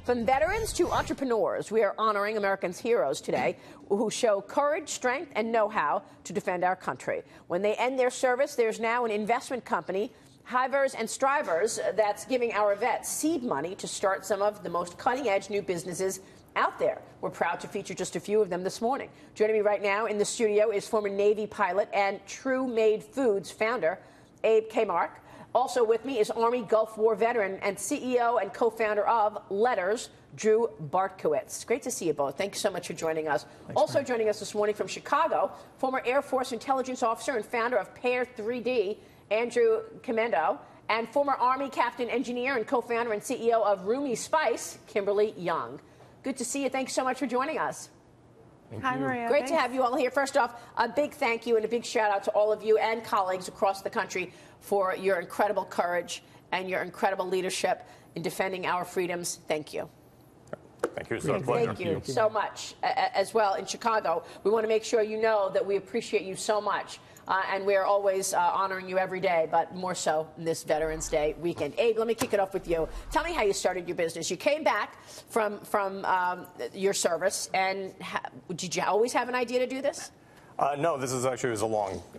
From veterans to entrepreneurs, we are honoring Americans' heroes today who show courage, strength, and know-how to defend our country. When they end their service, there's now an investment company, Hivers and Strivers, that's giving our vets seed money to start some of the most cutting-edge new businesses out there. We're proud to feature just a few of them this morning. Joining me right now in the studio is former Navy pilot and True Made Foods founder, Abe Kamarck. Also with me is Army Gulf War veteran and CEO and co-founder of Lettrs, Drew Bartkiewicz. Great to see you both. Thank you so much for joining us. Thanks, also man. Joining us this morning from Chicago, former Air Force intelligence officer and founder of Pair 3D, Andrew Kemendo, and former Army captain engineer and co-founder and CEO of Rumi Spice, Kimberly Jung. Good to see you. Thanks so much for joining us. Hi, Maria. Great to have you all here. First off, a big thank you and a big shout out to all of you and colleagues across the country for your incredible courage and your incredible leadership in defending our freedoms. Thank you. Thank you. It's a pleasure. Thank you so much. As well, in Chicago, we want to make sure you know that we appreciate you so much. And we're always honoring you every day, but more so this Veterans Day weekend. Abe, let me kick it off with you. Tell me how you started your business. You came back from your service, and did you always have an idea to do this? No, this is actually it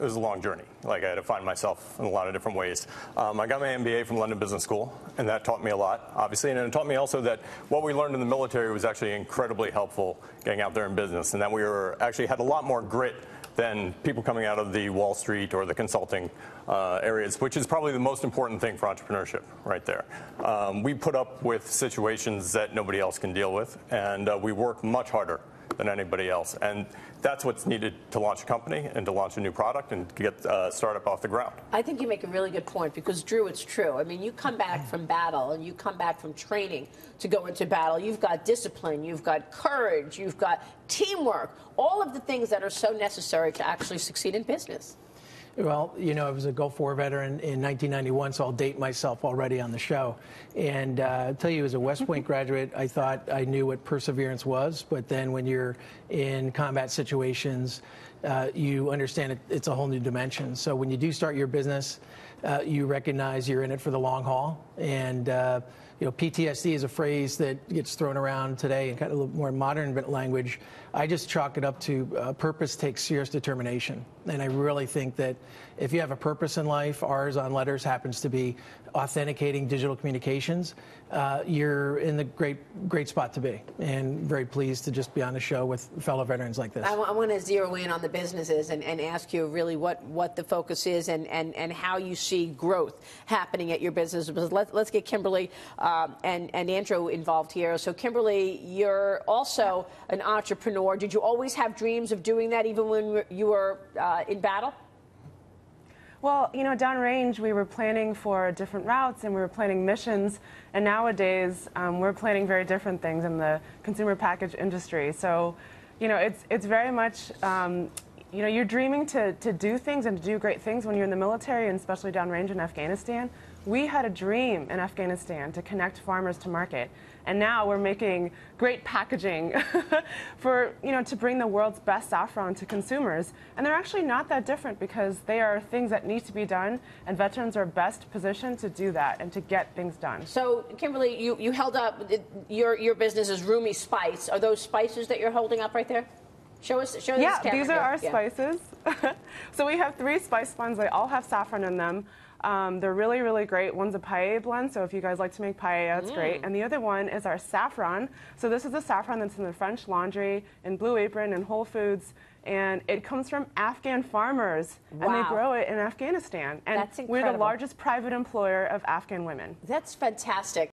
was a long journey. Like, I had to find myself in a lot of different ways. I got my MBA from London Business School, and that taught me a lot, obviously. And it taught me also that what we learned in the military was actually incredibly helpful getting out there in business, and that we actually had a lot more grit than people coming out of the Wall Street or the consulting areas, which is probably the most important thing for entrepreneurship right there. We put up with situations that nobody else can deal with, and we work much harder than anybody else. And that's what's needed to launch a company and to launch a new product and get a startup off the ground. I think you make a really good point because, Drew, it's true. I mean, you come back from battle and you come back from training to go into battle. You've got discipline, you've got courage, you've got teamwork, all of the things that are so necessary to actually succeed in business. Well, you know, I was a Gulf War veteran in 1991, so I'll date myself already on the show. And I'll tell you, as a West Point graduate, I thought I knew what perseverance was. But then when you're in combat situations, you understand it's a whole new dimension. So when you do start your business, you recognize you're in it for the long haul. And you know, PTSD is a phrase that gets thrown around today in kind of a little more modern language. I just chalk it up to purpose takes serious determination. And I really think that if you have a purpose in life, ours on Lettrs happens to be authenticating digital communications, you're in the great spot to be. And very pleased to just be on the show with fellow veterans like this. I want to zero in on the businesses and ask you really what the focus is and how you see growth happening at your business. Let's get Kimberly and Andrew involved here. So, Kimberly, you're also an entrepreneur. Did you always have dreams of doing that even when you were in battle? Well, you know, downrange, we were planning for different routes and we were planning missions. And nowadays, we're planning very different things in the consumer package industry. So, you know, it's very much, you know, you're dreaming to do things and to do great things when you're in the military, and especially downrange in Afghanistan. We had a dream in Afghanistan to connect farmers to market. And now we're making great packaging for, you know, to bring the world's best saffron to consumers. And they're actually not that different because they are things that need to be done, and veterans are best positioned to do that and to get things done. So, Kimberly, you held up your business as Rumi Spice. Are those spices that you're holding up right there? Show us. Yeah, these are our spices. So we have 3 spice blends. They all have saffron in them. They're really, really great. One's a paella blend, so if you guys like to make paella, it's great. And the other one is our saffron. So this is the saffron that's in the French Laundry, in Blue Apron, and Whole Foods. And it comes from Afghan farmers, and they grow it in Afghanistan. And That's incredible. we're the largest private employer of Afghan women. That's fantastic.